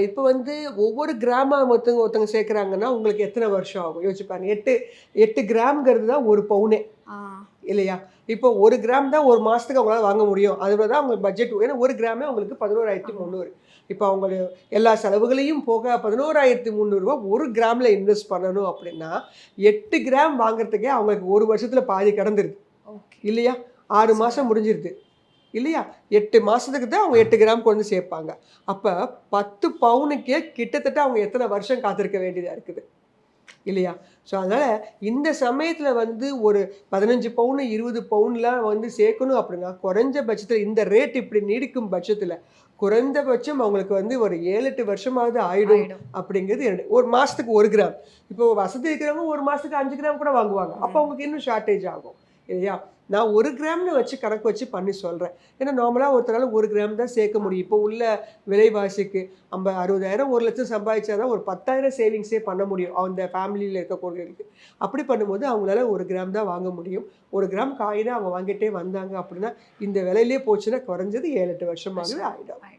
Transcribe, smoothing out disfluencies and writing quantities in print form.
இப்போ வந்து ஒவ்வொரு கிராமா ஒருத்தங்க சேர்க்குறாங்கன்னா உங்களுக்கு எத்தனை வருஷம் ஆகும் யோசிச்சு பாருங்க. 8 கிராம்ங்கிறது தான் ஒரு பவுனே ஆ. இல்லையா? இப்போ 1 கிராம் தான் 1 மாசத்துக்கு அவங்களால வாங்க முடியும். அதுல தான் அவங்க பட்ஜெட். ஏன்னா 1 கிராமே உங்களுக்கு ஆமா. 11,300. இப்போ அவங்க எல்லா செலவுகளையும் போக ரூ. 11,300 1 கிராம்ல இன்வெஸ்ட் பண்ணணும் அப்படின்னா, 8 கிராம் வாங்குறதுக்கே அவங்களுக்கு 1 வருஷத்துல பாதி கடந்துருது. ஓகே. இல்லையா? 6 மாசம் சூப்பர். முடிஞ்சிருது. இல்லையா? 8 மாசத்துக்கு தான் அவங்க 8 கிராம் கொண்டு வந்து சேர்ப்பாங்க. அப்ப 10 பவுனுக்கே கிட்டத்தட்ட அவங்க எத்தனை வருஷம் காத்திருக்க வேண்டியதா இருக்குது. இல்லையா? ஸோ அதனால இந்த சமயத்துல வந்து ஒரு 15 பவுன், 20 பவுன்லாம் வந்து சேர்க்கணும் அப்படின்னா, குறைஞ்ச பட்சத்துல இந்த ரேட் இப்படி நீடிக்கும் பட்சத்துல, குறைந்தபட்சம் அவங்களுக்கு வந்து ஒரு 7, 8 வருஷமாவது ஆயிடும் ஆயிடும். அப்படிங்கிறது ஒரு மாசத்துக்கு 1 கிராம். இப்போ வசதி இருக்கிறவங்க 1 மாசத்துக்கு 5 கிராம் கூட வாங்குவாங்க. அப்போ ம். அவங்களுக்கு இன்னும் ஷார்ட்டேஜ் ஆகும். இல்லையா? நான் 1 கிராம்னு வச்சு கணக்கு வச்சு பண்ணி சொல்றேன். ஏன்னா நார்மலா ஒருத்தரால 1 கிராம் தான் சேர்க்க முடியும். இப்போ உள்ள விலைவாசிக்கு 60,000 1,00,000 சம்பாதிச்சா தான் ஒரு 10,000 சேவிங்ஸே பண்ண முடியும். அந்த ஃபேமிலியில இருக்கக்கூடியவங்களுக்கு. அப்படி பண்ணும்போது அவங்களால 1 கிராம் தான் வாங்க முடியும். 1 கிராம் காயின அவங்க வாங்கிட்டே வந்தாங்க அப்படின்னா, இந்த விலையிலே போச்சுன்னா குறைஞ்சது 7, 8 வருஷமாகவே ஆயிடும். ஆயிடும்.